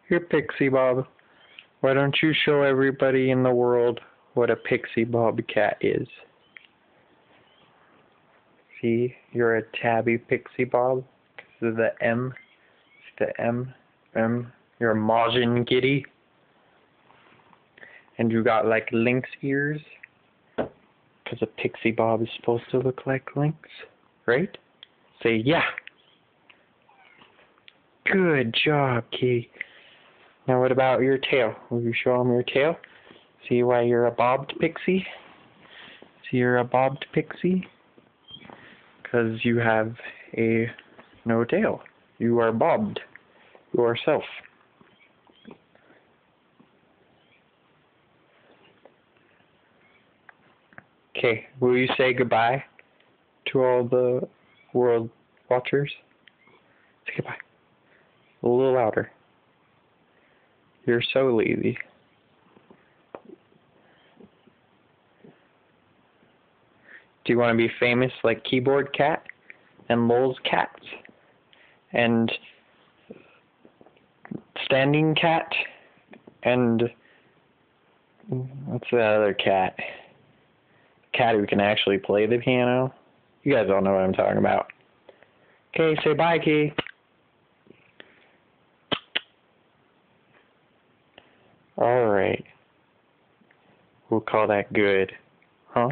Here, Pixie-Bob. Why don't you show everybody in the world what a Pixie-Bob Cat is? See, you're a tabby Pixie-Bob. Because of the M. It's the M. You're a Majin kitty. And you got like lynx ears. Because a Pixie-Bob is supposed to look like lynx. Right? Say yeah. Good job, kitty. Now what about your tail? Will you show them your tail? See why you're a bobbed pixie? See you're a bobbed pixie? Because you have no tail. You are bobbed yourself. Okay, will you say goodbye to all the world watchers? Say goodbye. A little louder. You're so lazy. Do you want to be famous like Keyboard Cat and Lowell's Cats and Standing Cat and what's the other cat? Cat who can actually play the piano? You guys all know what I'm talking about. Okay, say bye, Key. Alright. We'll call that good. Huh?